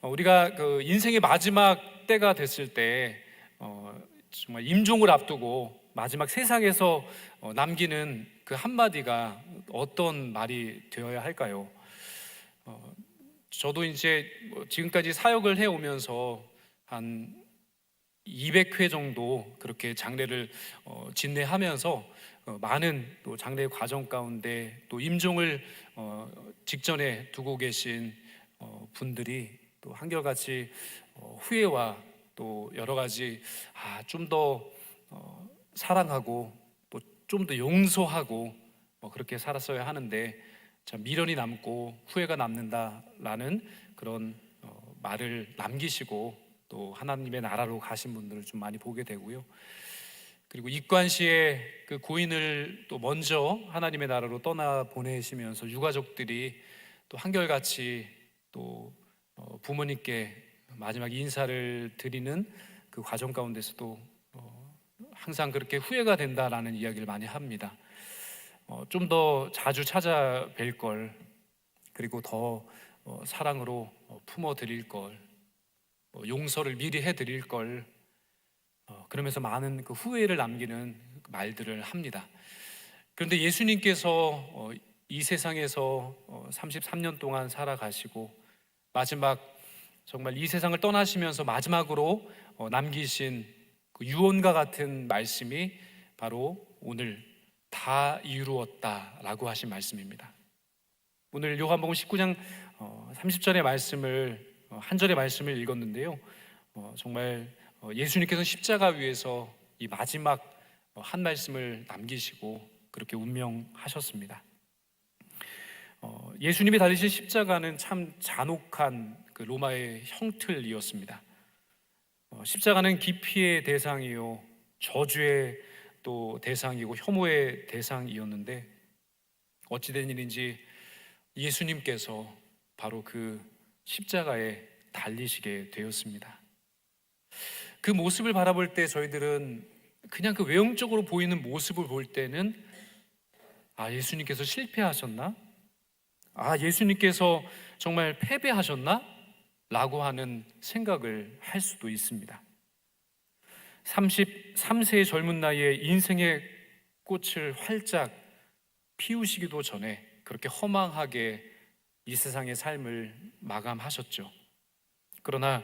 우리가 그 인생의 마지막 때가 됐을 때 정말 임종을 앞두고 마지막 세상에서 남기는 그 한마디가 어떤 말이 되어야 할까요? 저도 이제 지금까지 사역을 해오면서 한 200회 정도 그렇게 장례를 진례하면서 많은 또 장례 과정 가운데 또 임종을 직전에 두고 계신 분들이 또 한결같이 후회와 또 여러 가지 좀 더 사랑하고 또 좀 더 용서하고 그렇게 살았어야 하는데 참 미련이 남고 후회가 남는다라는 그런 말을 남기시고 또 하나님의 나라로 가신 분들을 좀 많이 보게 되고요. 그리고 입관시에 그 고인을 또 먼저 하나님의 나라로 떠나 보내시면서 유가족들이 또 한결같이 또 부모님께 마지막 인사를 드리는 그 과정 가운데서도 항상 그렇게 후회가 된다라는 이야기를 많이 합니다. 좀 더 자주 찾아뵐 걸, 그리고 더 사랑으로 품어드릴 걸, 용서를 미리 해드릴 걸, 그러면서 많은 그 후회를 남기는 말들을 합니다. 그런데 예수님께서 이 세상에서 33년 동안 살아가시고 마지막 정말 이 세상을 떠나시면서 마지막으로 남기신 그 유언과 같은 말씀이 바로 오늘 다 이루었다라고 하신 말씀입니다. 오늘 요한복음 19장 30절의 말씀을 한 절의 말씀을 읽었는데요. 정말 예수님께서 십자가 위에서 이 마지막 한 말씀을 남기시고 그렇게 운명하셨습니다. 예수님이 달리신 십자가는 참 잔혹한 그 로마의 형틀이었습니다. 십자가는 기피의 대상이요, 저주의 또 대상이고 혐오의 대상이었는데 어찌된 일인지 예수님께서 바로 그 십자가에 달리시게 되었습니다. 그 모습을 바라볼 때 저희들은 그냥 그 외형적으로 보이는 모습을 볼 때는 예수님께서 실패하셨나? 예수님께서 정말 패배하셨나? 라고 하는 생각을 할 수도 있습니다. 33세의 젊은 나이에 인생의 꽃을 활짝 피우시기도 전에 그렇게 허망하게 이 세상의 삶을 마감하셨죠. 그러나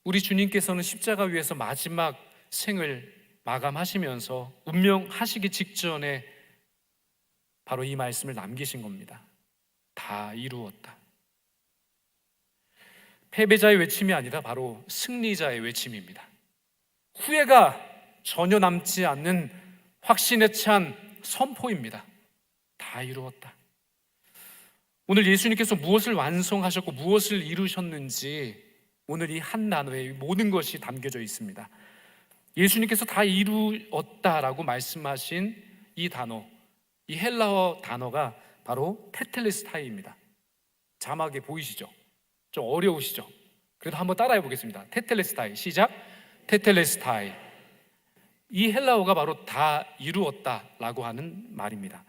우리 주님께서는 십자가 위에서 마지막 생을 마감하시면서 운명하시기 직전에 바로 이 말씀을 남기신 겁니다. 다 이루었다. 패배자의 외침이 아니라 바로 승리자의 외침입니다. 후회가 전혀 남지 않는 확신에 찬 선포입니다. 다 이루었다. 오늘 예수님께서 무엇을 완성하셨고 무엇을 이루셨는지 오늘 이 한 단어에 모든 것이 담겨져 있습니다. 예수님께서 다 이루었다라고 말씀하신 이 단어, 이 헬라어 단어가 바로 테텔레스타이입니다. 자막에 보이시죠? 좀 어려우시죠? 그래도 한번 따라해 보겠습니다. 테텔레스타이, 시작. 테텔레스타이. 이 헬라어가 바로 다 이루었다라고 하는 말입니다.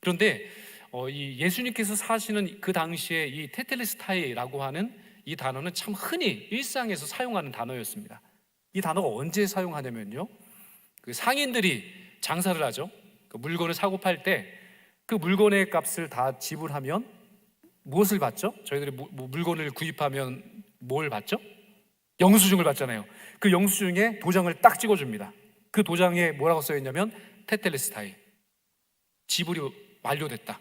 그런데 이 예수님께서 사시는 그 당시에 이 테텔레스타이라고 하는 이 단어는 참 흔히 일상에서 사용하는 단어였습니다. 이 단어가 언제 사용하냐면요, 그 상인들이 장사를 하죠. 그 물건을 사고 팔 때 그 물건의 값을 다 지불하면 무엇을 받죠? 저희들이 물건을 구입하면 뭘 받죠? 영수증을 받잖아요. 그 영수증에 도장을 딱 찍어줍니다. 그 도장에 뭐라고 써있냐면 테텔레스타이, 지불이 완료됐다,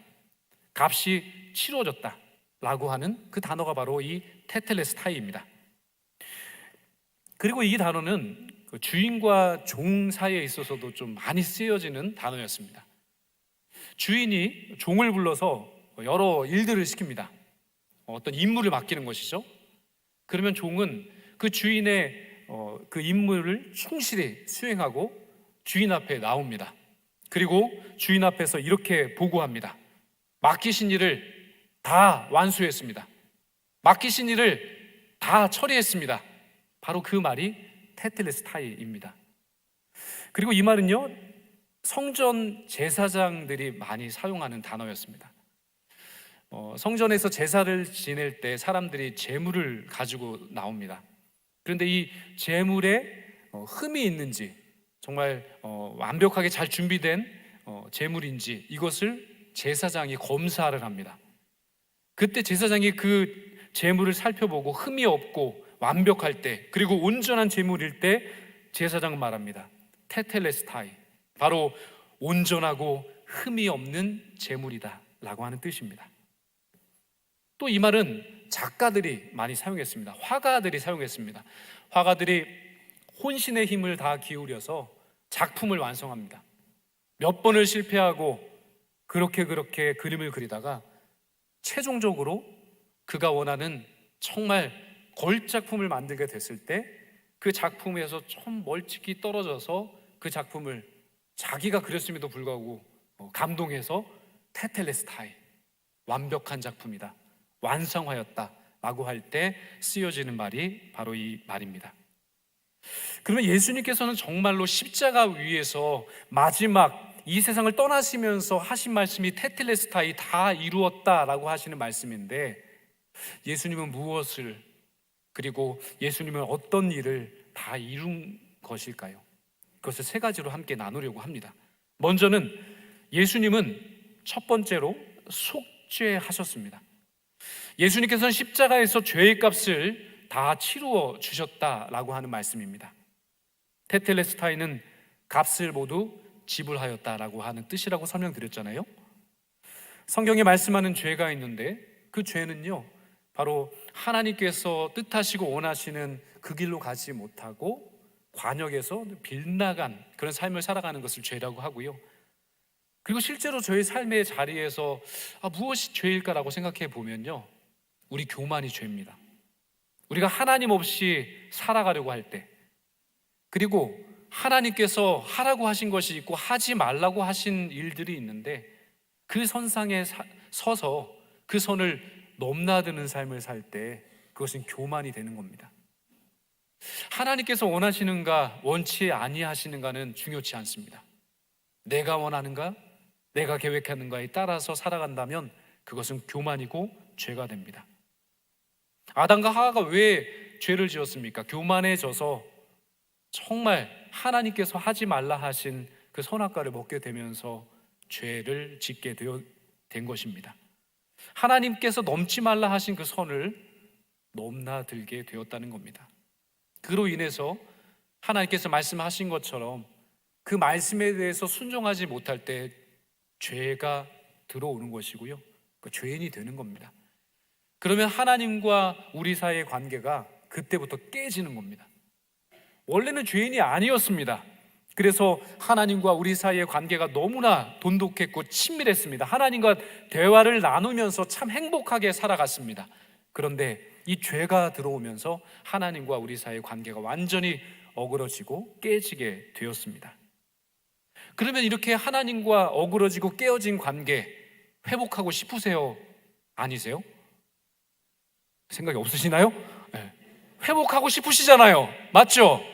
값이 치러졌다 라고 하는 그 단어가 바로 이 테텔레스타이입니다. 그리고 이 단어는 그 주인과 종 사이에 있어서도 좀 많이 쓰여지는 단어였습니다. 주인이 종을 불러서 여러 일들을 시킵니다. 어떤 임무를 맡기는 것이죠. 그러면 종은 그 주인의 그 임무를 충실히 수행하고 주인 앞에 나옵니다. 그리고 주인 앞에서 이렇게 보고합니다. 맡기신 일을 다 완수했습니다. 맡기신 일을 다 처리했습니다. 바로 그 말이 테텔레스타이입니다. 그리고 이 말은요, 성전 제사장들이 많이 사용하는 단어였습니다. 성전에서 제사를 지낼 때 사람들이 제물을 가지고 나옵니다. 그런데 이 제물에 흠이 있는지, 정말 완벽하게 잘 준비된 제물인지 이것을 제사장이 검사를 합니다. 그때 제사장이 그 제물을 살펴보고 흠이 없고 완벽할 때, 그리고 온전한 제물일 때 제사장은 말합니다. 테텔레스타이, 바로 온전하고 흠이 없는 제물이다 라고 하는 뜻입니다. 또 이 말은 작가들이 많이 사용했습니다. 화가들이 사용했습니다. 화가들이 혼신의 힘을 다 기울여서 작품을 완성합니다. 몇 번을 실패하고 그렇게 그림을 그리다가 최종적으로 그가 원하는 정말 걸작품을 만들게 됐을 때 그 작품에서 좀 멀찍이 떨어져서 그 작품을 자기가 그렸음에도 불구하고 감동해서 테텔레스타이, 완벽한 작품이다, 완성하였다 라고 할 때 쓰여지는 말이 바로 이 말입니다. 그러면 예수님께서는 정말로 십자가 위에서 마지막 이 세상을 떠나시면서 하신 말씀이 테텔레스타이, 다 이루었다라고 하시는 말씀인데, 예수님은 무엇을, 그리고 예수님은 어떤 일을 다 이룬 것일까요? 그것을 세 가지로 함께 나누려고 합니다. 먼저는 예수님은 첫 번째로 속죄하셨습니다. 예수님께서는 십자가에서 죄의 값을 다 치루어 주셨다라고 하는 말씀입니다. 테텔레스타이는 값을 모두 지불하였다라고 하는 뜻이라고 설명드렸잖아요. 성경에 말씀하는 죄가 있는데 그 죄는요, 바로 하나님께서 뜻하시고 원하시는 그 길로 가지 못하고 관역에서 빗나간 그런 삶을 살아가는 것을 죄라고 하고요. 그리고 실제로 저희 삶의 자리에서 무엇이 죄일까라고 생각해 보면요, 우리 교만이 죄입니다. 우리가 하나님 없이 살아가려고 할 때, 그리고 하나님께서 하라고 하신 것이 있고 하지 말라고 하신 일들이 있는데 그 선상에 서서 그 선을 넘나드는 삶을 살 때 그것은 교만이 되는 겁니다. 하나님께서 원하시는가 원치 아니하시는가는 중요치 않습니다. 내가 원하는가, 내가 계획하는가에 따라서 살아간다면 그것은 교만이고 죄가 됩니다. 아담과 하와가 왜 죄를 지었습니까? 교만해져서 정말 하나님께서 하지 말라 하신 그 선악과를 먹게 되면서 죄를 짓게 된 것입니다. 하나님께서 넘지 말라 하신 그 선을 넘나들게 되었다는 겁니다. 그로 인해서 하나님께서 말씀하신 것처럼 그 말씀에 대해서 순종하지 못할 때 죄가 들어오는 것이고요, 그 죄인이 되는 겁니다. 그러면 하나님과 우리 사이의 관계가 그때부터 깨지는 겁니다. 원래는 죄인이 아니었습니다. 그래서 하나님과 우리 사이의 관계가 너무나 돈독했고 친밀했습니다. 하나님과 대화를 나누면서 참 행복하게 살아갔습니다. 그런데 이 죄가 들어오면서 하나님과 우리 사이의 관계가 완전히 어그러지고 깨지게 되었습니다. 그러면 이렇게 하나님과 어그러지고 깨어진 관계 회복하고 싶으세요? 아니세요? 생각이 없으시나요? 네. 회복하고 싶으시잖아요. 맞죠?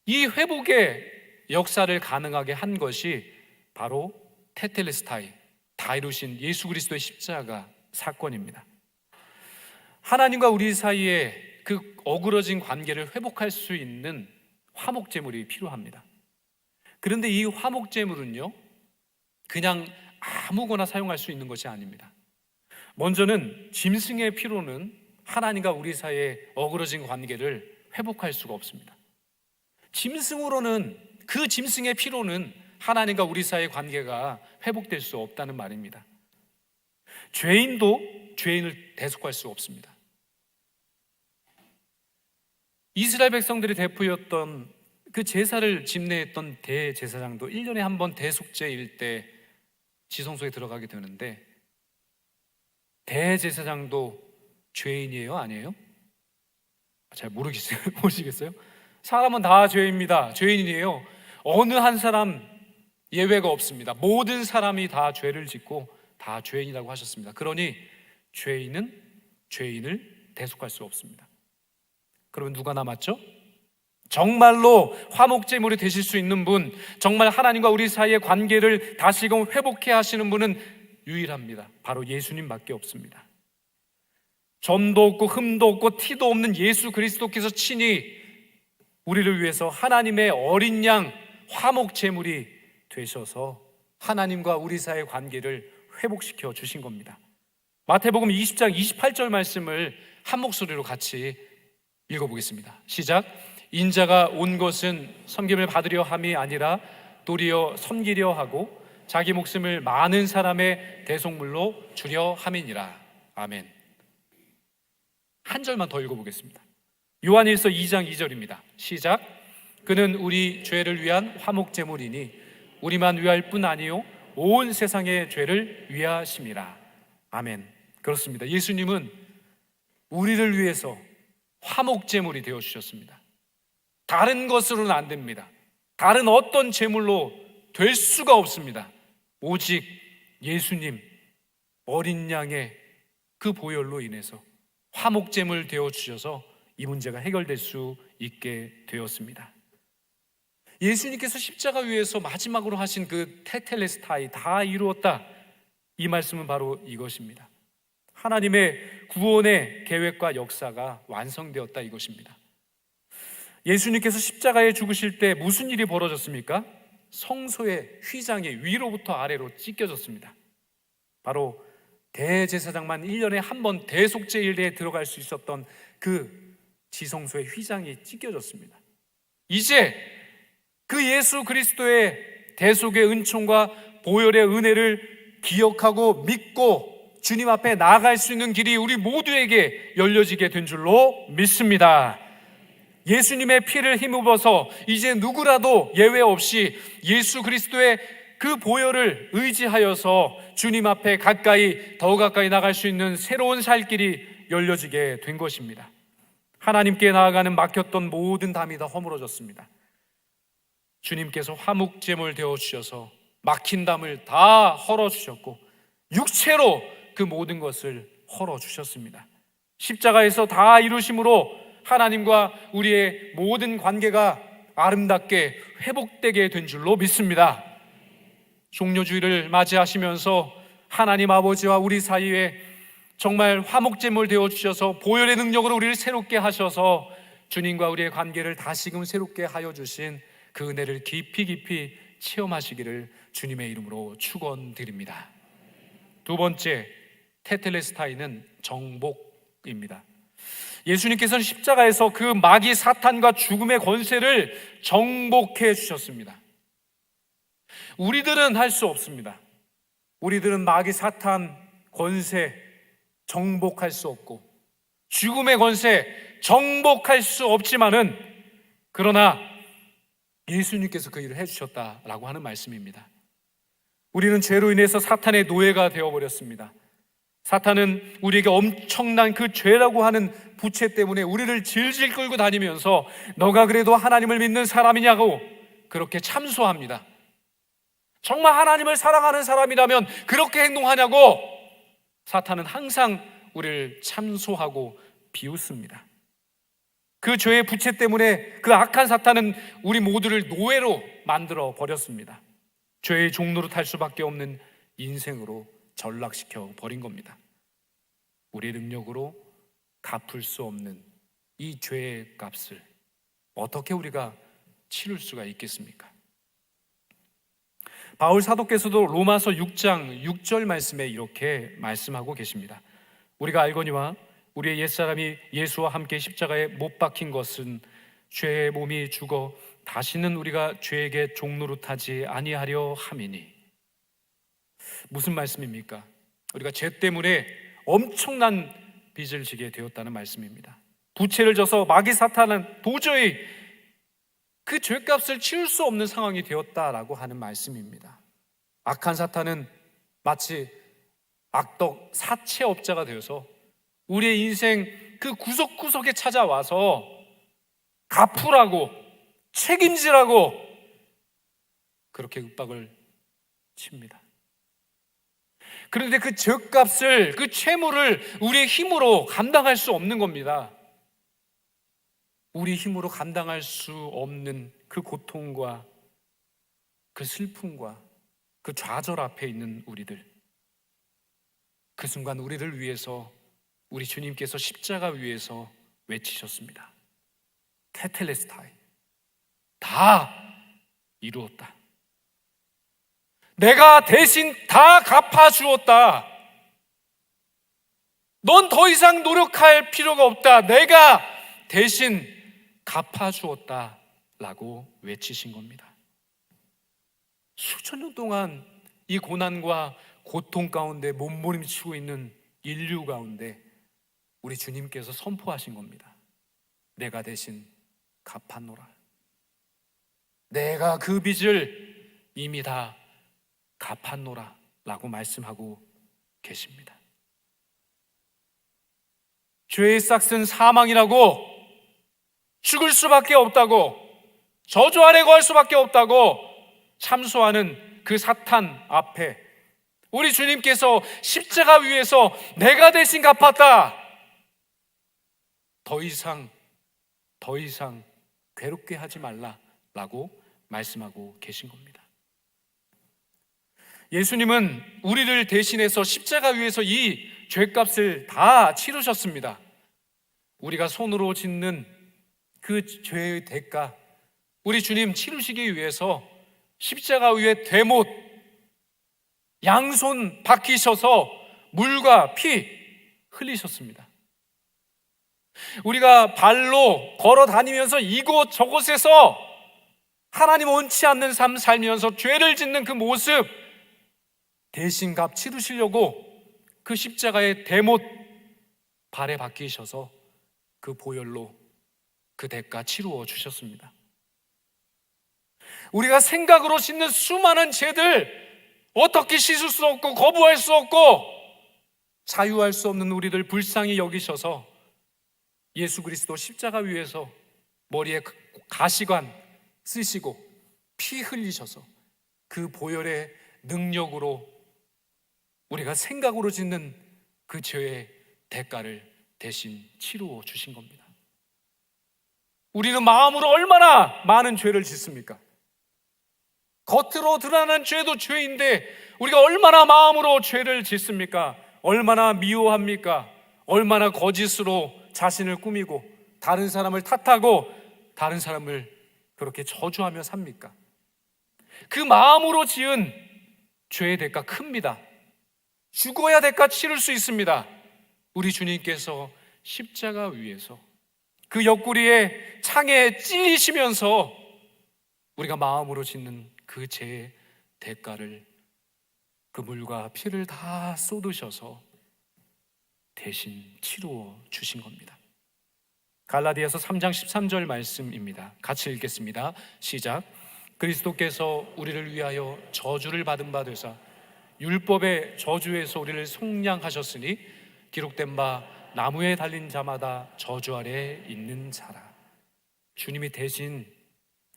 이 회복의 역사를 가능하게 한 것이 바로 테텔레스타이, 다 이루신 예수 그리스도의 십자가 사건입니다. 하나님과 우리 사이에 그 어그러진 관계를 회복할 수 있는 화목제물이 필요합니다. 그런데 이 화목제물은요, 그냥 아무거나 사용할 수 있는 것이 아닙니다. 먼저는 짐승의 피로는 하나님과 우리 사이의 어그러진 관계를 회복할 수가 없습니다. 짐승으로는, 그 짐승의 피로는 하나님과 우리 사이의 관계가 회복될 수 없다는 말입니다. 죄인도 죄인을 대속할 수 없습니다. 이스라엘 백성들의 대표였던 그 제사를 집례했던 대제사장도 1년에 한 번 대속제일 때 지성소에 들어가게 되는데, 대제사장도 죄인이에요? 아니에요? 잘 모르시겠어요? 사람은 다 죄입니다. 죄인이에요. 어느 한 사람 예외가 없습니다. 모든 사람이 다 죄를 짓고 다 죄인이라고 하셨습니다. 그러니 죄인은 죄인을 대속할 수 없습니다. 그러면 누가 남았죠? 정말로 화목제물이 되실 수 있는 분, 정말 하나님과 우리 사이의 관계를 다시금 회복해 하시는 분은 유일합니다. 바로 예수님밖에 없습니다. 점도 없고 흠도 없고 티도 없는 예수 그리스도께서 친히 우리를 위해서 하나님의 어린 양 화목 제물이 되셔서 하나님과 우리 사이의 관계를 회복시켜 주신 겁니다. 마태복음 20장 28절 말씀을 한 목소리로 같이 읽어보겠습니다. 시작. 인자가 온 것은 섬김을 받으려 함이 아니라 도리어 섬기려 하고 자기 목숨을 많은 사람의 대속물로 주려 함이니라. 아멘. 한 절만 더 읽어보겠습니다. 요한일서 2장 2절입니다. 시작. 그는 우리 죄를 위한 화목제물이니 우리만 위할 뿐 아니요 온 세상의 죄를 위하심이라. 아멘. 그렇습니다. 예수님은 우리를 위해서 화목제물이 되어주셨습니다. 다른 것으로는 안 됩니다. 다른 어떤 제물로 될 수가 없습니다. 오직 예수님 어린 양의 그 보혈로 인해서 화목제물 되어주셔서 이 문제가 해결될 수 있게 되었습니다. 예수님께서 십자가 위에서 마지막으로 하신 그 테텔레스타이, 다 이루었다, 이 말씀은 바로 이것입니다. 하나님의 구원의 계획과 역사가 완성되었다, 이것입니다. 예수님께서 십자가에 죽으실 때 무슨 일이 벌어졌습니까? 성소의 휘장이 위로부터 아래로 찢겨졌습니다. 바로 대제사장만 1년에 한 번 대속제일에 들어갈 수 있었던 그 지성소의 휘장이 찢겨졌습니다. 이제 그 예수 그리스도의 대속의 은총과 보혈의 은혜를 기억하고 믿고 주님 앞에 나아갈 수 있는 길이 우리 모두에게 열려지게 된 줄로 믿습니다. 예수님의 피를 힘입어서 이제 누구라도 예외 없이 예수 그리스도의 그 보혈을 의지하여서 주님 앞에 더 가까이 나갈 수 있는 새로운 살 길이 열려지게 된 것입니다. 하나님께 나아가는 막혔던 모든 담이 다 허물어졌습니다. 주님께서 화목제물 되어주셔서 막힌 담을 다 헐어주셨고 육체로 그 모든 것을 헐어주셨습니다. 십자가에서 다 이루심으로 하나님과 우리의 모든 관계가 아름답게 회복되게 된 줄로 믿습니다. 종료주의를 맞이하시면서 하나님 아버지와 우리 사이에 정말 화목제물 되어주셔서 보혈의 능력으로 우리를 새롭게 하셔서 주님과 우리의 관계를 다시금 새롭게 하여 주신 그 은혜를 깊이 체험하시기를 주님의 이름으로 축원드립니다. 두 번째, 테텔레스타이는 정복입니다. 예수님께서는 십자가에서 그 마귀 사탄과 죽음의 권세를 정복해 주셨습니다. 우리들은 할 수 없습니다. 우리들은 마귀 사탄 권세 정복할 수 없고 죽음의 권세 정복할 수 없지만은 그러나 예수님께서 그 일을 해주셨다라고 하는 말씀입니다. 우리는 죄로 인해서 사탄의 노예가 되어버렸습니다. 사탄은 우리에게 엄청난 그 죄라고 하는 부채 때문에 우리를 질질 끌고 다니면서 너가 그래도 하나님을 믿는 사람이냐고 그렇게 참소합니다. 정말 하나님을 사랑하는 사람이라면 그렇게 행동하냐고 사탄은 항상 우리를 참소하고 비웃습니다. 그 죄의 부채 때문에 그 악한 사탄은 우리 모두를 노예로 만들어 버렸습니다. 죄의 종로로 탈 수밖에 없는 인생으로 전락시켜 버린 겁니다. 우리의 능력으로 갚을 수 없는 이 죄의 값을 어떻게 우리가 치를 수가 있겠습니까? 바울 사도께서도 로마서 6장 6절 말씀에 이렇게 말씀하고 계십니다. 우리가 알거니와 우리의 옛사람이 예수와 함께 십자가에 못 박힌 것은 죄의 몸이 죽어 다시는 우리가 죄에게 종노릇하지 아니하려 함이니. 무슨 말씀입니까? 우리가 죄 때문에 엄청난 빚을 지게 되었다는 말씀입니다. 부채를 져서 마귀 사탄은 도저히 그 죄값을 치울 수 없는 상황이 되었다라고 하는 말씀입니다. 악한 사탄은 마치 악덕 사채업자가 되어서 우리의 인생 그 구석구석에 찾아와서 갚으라고 책임지라고 그렇게 윽박을 칩니다. 그런데 그 죄값을, 그 채무를 우리의 힘으로 감당할 수 없는 겁니다. 우리 힘으로 감당할 수 없는 그 고통과 그 슬픔과 그 좌절 앞에 있는 우리들, 그 순간 우리를 위해서, 우리 주님께서 십자가 위에서 외치셨습니다. 테텔레스타이, 다 이루었다. 내가 대신 다 갚아주었다. 넌 더 이상 노력할 필요가 없다. 내가 대신 갚아주었다 라고 외치신 겁니다. 수천 년 동안 이 고난과 고통 가운데 몸부림치고 있는 인류 가운데 우리 주님께서 선포하신 겁니다. 내가 대신 갚았노라. 내가 그 빚을 이미 다 갚았노라 라고 말씀하고 계십니다. 죄의 싹은 사망이라고, 죽을 수밖에 없다고, 저주 아래 거할 수밖에 없다고 참소하는 그 사탄 앞에 우리 주님께서 십자가 위에서 내가 대신 갚았다. 더 이상 괴롭게 하지 말라라고 말씀하고 계신 겁니다. 예수님은 우리를 대신해서 십자가 위에서 이 죄값을 다 치르셨습니다. 우리가 손으로 짓는 그 죄의 대가, 우리 주님 치르시기 위해서 십자가 위에 대못, 양손 박히셔서 물과 피 흘리셨습니다. 우리가 발로 걸어 다니면서 이곳 저곳에서 하나님 원치 않는 삶 살면서 죄를 짓는 그 모습, 대신 값 치르시려고 그 십자가의 대못 발에 박히셔서 그 보혈로 그 대가 치루어 주셨습니다. 우리가 생각으로 짓는 수많은 죄들, 어떻게 씻을 수 없고 거부할 수 없고 자유할 수 없는 우리를 불쌍히 여기셔서 예수 그리스도 십자가 위에서 머리에 가시관 쓰시고 피 흘리셔서 그 보혈의 능력으로 우리가 생각으로 짓는 그 죄의 대가를 대신 치루어 주신 겁니다. 우리는 마음으로 얼마나 많은 죄를 짓습니까? 겉으로 드러나는 죄도 죄인데 우리가 얼마나 마음으로 죄를 짓습니까? 얼마나 미워합니까? 얼마나 거짓으로 자신을 꾸미고 다른 사람을 탓하고 다른 사람을 그렇게 저주하며 삽니까? 그 마음으로 지은 죄의 대가 큽니다. 죽어야 대가 치를 수 있습니다. 우리 주님께서 십자가 위에서 그 옆구리에 창에 찔리시면서 우리가 마음으로 짓는 그 죄의 대가를, 그 물과 피를 다 쏟으셔서 대신 치루어 주신 겁니다. 갈라디아서 3장 13절 말씀입니다. 같이 읽겠습니다. 시작. 그리스도께서 우리를 위하여 저주를 받은 바 되사 율법의 저주에서 우리를 속량하셨으니 기록된 바 나무에 달린 자마다 저주 아래 있는 자라. 주님이 대신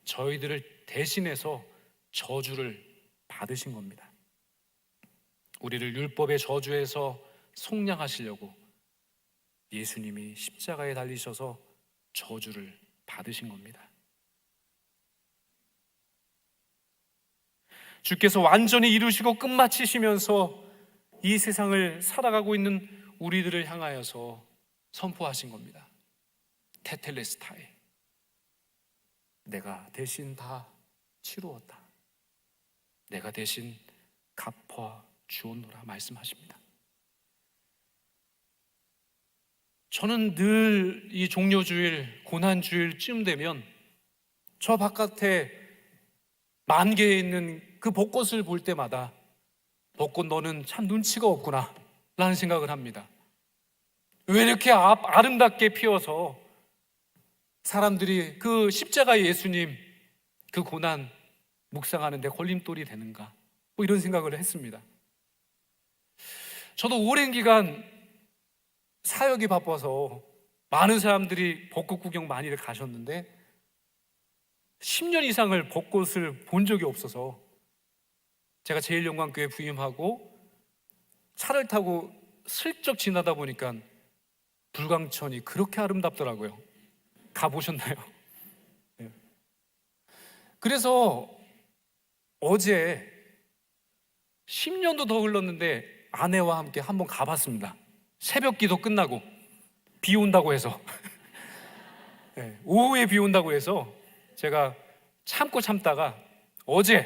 저희들을 대신해서 저주를 받으신 겁니다. 우리를 율법의 저주에서 속량하시려고 예수님이 십자가에 달리셔서 저주를 받으신 겁니다. 주께서 완전히 이루시고 끝마치시면서 이 세상을 살아가고 있는 우리들을 향하여서 선포하신 겁니다. 테텔레스타이, 내가 대신 다 치루었다. 내가 대신 갚아 주었노라 말씀하십니다. 저는 늘 이 종료주일, 고난주일쯤 되면 저 바깥에 만개에 있는 그 벚꽃을 볼 때마다 벚꽃 너는 참 눈치가 없구나 라는 생각을 합니다. 왜 이렇게 아름답게 피어서 사람들이 그 십자가의 예수님 그 고난 묵상하는데 걸림돌이 되는가, 뭐 이런 생각을 했습니다. 저도 오랜 기간 사역이 바빠서 많은 사람들이 벚꽃 구경 많이들 가셨는데 10년 이상을 벚꽃을 본 적이 없어서 제가 제일영광교회 부임하고 차를 타고 슬쩍 지나다 보니까 불광천이 그렇게 아름답더라고요. 가보셨나요? 네. 그래서 어제 10년도 더 흘렀는데 아내와 함께 한번 가봤습니다. 새벽 기도 끝나고 비 온다고 해서 네, 오후에 비 온다고 해서 제가 참고 참다가 어제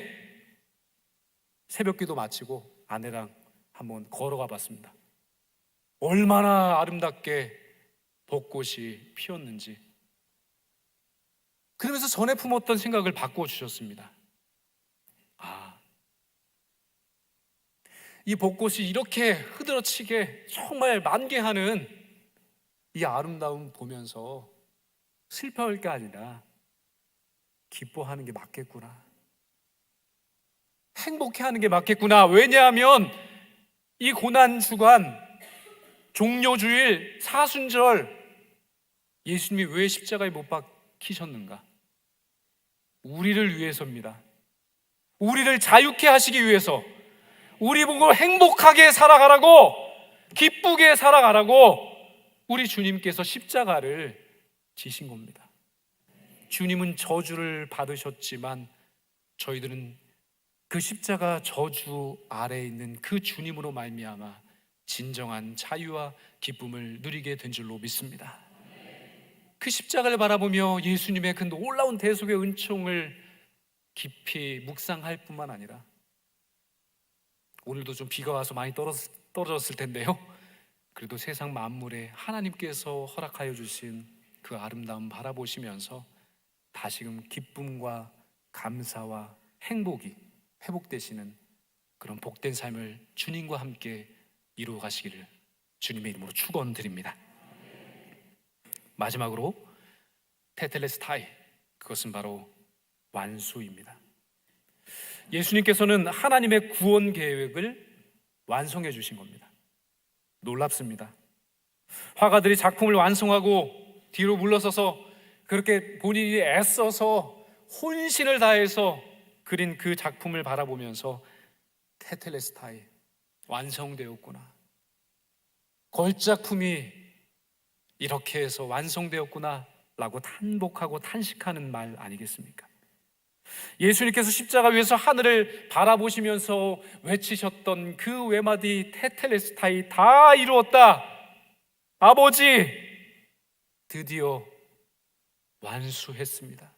새벽 기도 마치고 아내랑 한번 걸어가 봤습니다. 얼마나 아름답게 벚꽃이 피었는지. 그러면서 전에 품었던 생각을 바꿔주셨습니다. 이 벚꽃이 이렇게 흐드러치게 정말 만개하는 이 아름다움 보면서 슬퍼할 게 아니라 기뻐하는 게 맞겠구나, 행복해하는 게 맞겠구나. 왜냐하면 이 고난주간, 종료주일, 사순절, 예수님이 왜 십자가에 못 박히셨는가? 우리를 위해서입니다. 우리를 자유케 하시기 위해서, 우리 보고 행복하게 살아가라고, 기쁘게 살아가라고 우리 주님께서 십자가를 지신 겁니다. 주님은 저주를 받으셨지만 저희들은 그 십자가 저주 아래에 있는 그 주님으로 말미암아 진정한 자유와 기쁨을 누리게 된 줄로 믿습니다. 그 십자가를 바라보며 예수님의 그 놀라운 대속의 은총을 깊이 묵상할 뿐만 아니라, 오늘도 좀 비가 와서 많이 떨어졌을 텐데요, 그래도 세상 만물에 하나님께서 허락하여 주신 그 아름다움 바라보시면서 다시금 기쁨과 감사와 행복이 회복되시는 그런 복된 삶을 주님과 함께 이루어 가시기를 주님의 이름으로 축원드립니다. 마지막으로 테텔레스타이, 그것은 바로 완수입니다. 예수님께서는 하나님의 구원 계획을 완성해 주신 겁니다. 놀랍습니다. 화가들이 작품을 완성하고 뒤로 물러서서 그렇게 본인이 애써서 혼신을 다해서 그린 그 작품을 바라보면서 테텔레스타이, 완성되었구나, 걸작품이 이렇게 해서 완성되었구나 라고 탄복하고 탄식하는 말 아니겠습니까? 예수님께서 십자가 위에서 하늘을 바라보시면서 외치셨던 그 외마디 테텔레스타이, 다 이루었다, 아버지 드디어 완수했습니다,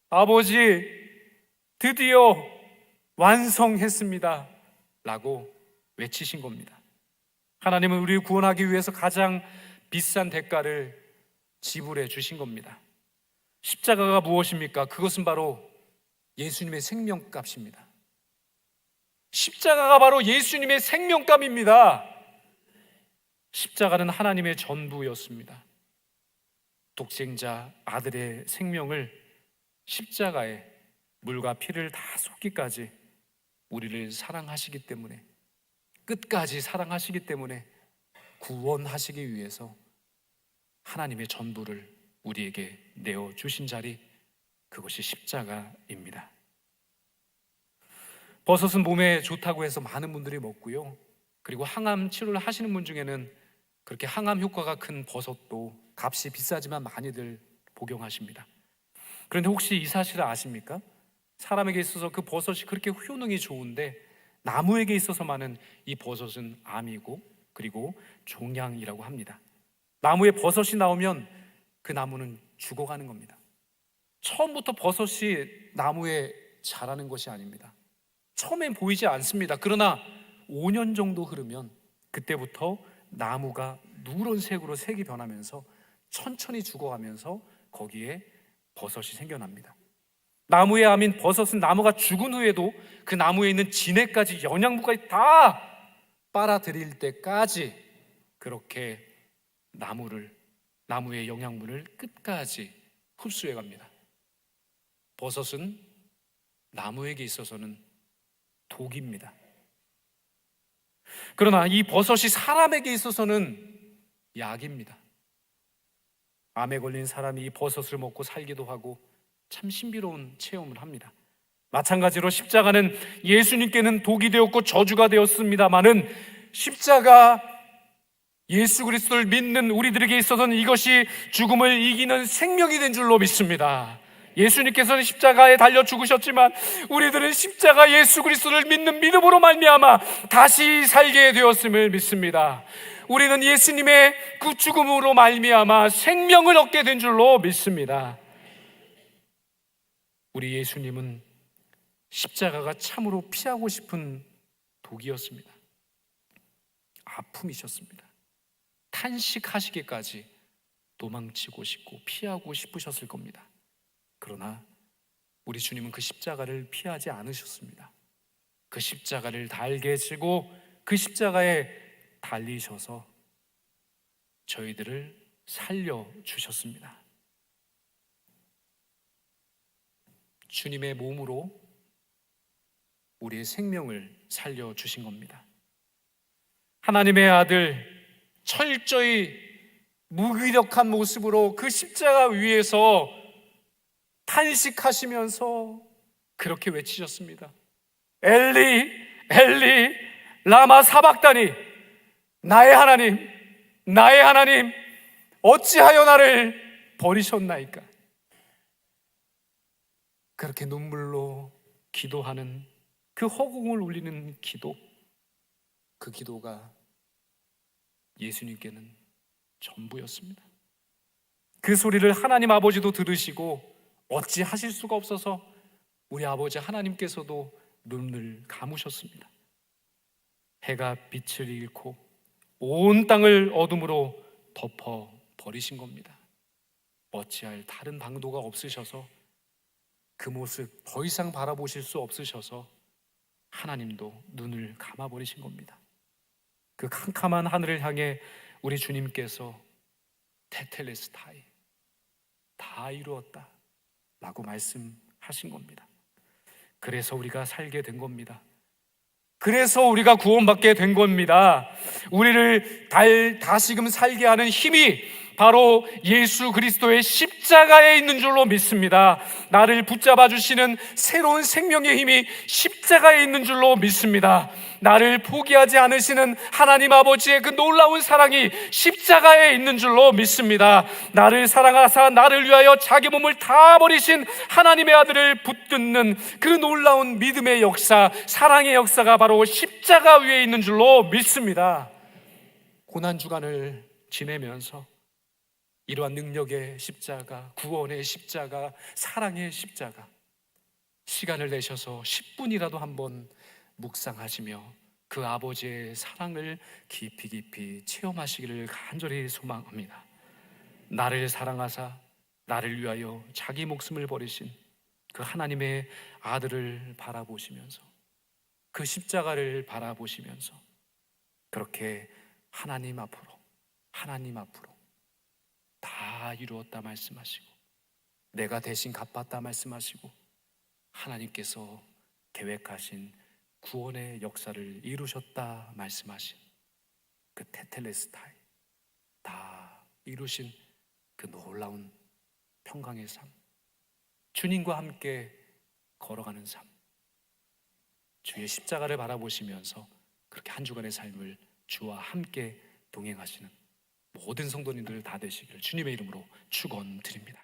아버지 드디어 완성했습니다 라고 외치신 겁니다. 하나님은 우리를 구원하기 위해서 가장 비싼 대가를 지불해 주신 겁니다. 십자가가 무엇입니까? 그것은 바로 예수님의 생명값입니다. 십자가가 바로 예수님의 생명값입니다. 십자가는 하나님의 전부였습니다. 독생자 아들의 생명을 십자가에 물과 피를 다 쏟기까지 우리를 사랑하시기 때문에, 끝까지 사랑하시기 때문에 구원하시기 위해서 하나님의 전부를 우리에게 내어주신 자리, 그것이 십자가입니다. 버섯은 몸에 좋다고 해서 많은 분들이 먹고요, 그리고 항암 치료를 하시는 분 중에는 그렇게 항암 효과가 큰 버섯도 값이 비싸지만 많이들 복용하십니다. 그런데 혹시 이 사실을 아십니까? 사람에게 있어서 그 버섯이 그렇게 효능이 좋은데 나무에게 있어서만은 이 버섯은 암이고 그리고 종양이라고 합니다. 나무에 버섯이 나오면 그 나무는 죽어가는 겁니다. 처음부터 버섯이 나무에 자라는 것이 아닙니다. 처음엔 보이지 않습니다. 그러나 5년 정도 흐르면 그때부터 나무가 누런색으로 색이 변하면서 천천히 죽어가면서 거기에 버섯이 생겨납니다. 나무의 암인 버섯은 나무가 죽은 후에도 그 나무에 있는 진액까지, 영양분까지 다 빨아들일 때까지 그렇게 나무의 영양분을 끝까지 흡수해 갑니다. 버섯은 나무에게 있어서는 독입니다. 그러나 이 버섯이 사람에게 있어서는 약입니다. 암에 걸린 사람이 이 버섯을 먹고 살기도 하고 참 신비로운 체험을 합니다. 마찬가지로 십자가는 예수님께는 독이 되었고 저주가 되었습니다마는 십자가, 예수 그리스도를 믿는 우리들에게 있어서는 이것이 죽음을 이기는 생명이 된 줄로 믿습니다. 예수님께서는 십자가에 달려 죽으셨지만 우리들은 십자가 예수 그리스도를 믿는 믿음으로 말미암아 다시 살게 되었음을 믿습니다. 우리는 예수님의 그 죽음으로 말미암아 생명을 얻게 된 줄로 믿습니다. 우리 예수님은 십자가가 참으로 피하고 싶은 독이었습니다. 아픔이셨습니다. 탄식하시기까지 도망치고 싶고 피하고 싶으셨을 겁니다. 그러나 우리 주님은 그 십자가를 피하지 않으셨습니다. 그 십자가를 달게 지고 그 십자가에 달리셔서 저희들을 살려주셨습니다. 주님의 몸으로 우리의 생명을 살려주신 겁니다. 하나님의 아들 철저히 무기력한 모습으로 그 십자가 위에서 탄식하시면서 그렇게 외치셨습니다. 엘리 엘리 라마 사박다니, 나의 하나님 나의 하나님 어찌하여 나를 버리셨나이까. 그렇게 눈물로 기도하는 그 허공을 울리는 기도, 그 기도가 예수님께는 전부였습니다. 그 소리를 하나님 아버지도 들으시고 어찌 하실 수가 없어서 우리 아버지 하나님께서도 눈을 감으셨습니다. 해가 빛을 잃고 온 땅을 어둠으로 덮어 버리신 겁니다. 어찌할 다른 방도가 없으셔서 그 모습 더 이상 바라보실 수 없으셔서 하나님도 눈을 감아버리신 겁니다. 그 캄캄한 하늘을 향해 우리 주님께서 테텔레스타이, 다 이루었다 라고 말씀하신 겁니다. 그래서 우리가 살게 된 겁니다. 그래서 우리가 구원받게 된 겁니다. 우리를 다시금 살게 하는 힘이 바로 예수 그리스도의 십자가에 있는 줄로 믿습니다. 나를 붙잡아 주시는 새로운 생명의 힘이 십자가에 있는 줄로 믿습니다. 나를 포기하지 않으시는 하나님 아버지의 그 놀라운 사랑이 십자가에 있는 줄로 믿습니다. 나를 사랑하사 나를 위하여 자기 몸을 다 버리신 하나님의 아들을 붙드는 그 놀라운 믿음의 역사, 사랑의 역사가 바로 십자가 위에 있는 줄로 믿습니다. 고난주간을 지내면서 이러한 능력의 십자가, 구원의 십자가, 사랑의 십자가, 시간을 내셔서 10분이라도 한번 묵상하시며 그 아버지의 사랑을 깊이 체험하시기를 간절히 소망합니다. 나를 사랑하사 나를 위하여 자기 목숨을 버리신 그 하나님의 아들을 바라보시면서, 그 십자가를 바라보시면서 그렇게 하나님 앞으로 다 이루었다 말씀하시고, 내가 대신 갚았다 말씀하시고, 하나님께서 계획하신 구원의 역사를 이루셨다 말씀하신 그 테텔레스타이, 다 이루신 그 놀라운 평강의 삶, 주님과 함께 걸어가는 삶, 주의 십자가를 바라보시면서 그렇게 한 주간의 삶을 주와 함께 동행하시는 모든 성도님들 다 되시기를 주님의 이름으로 축원드립니다.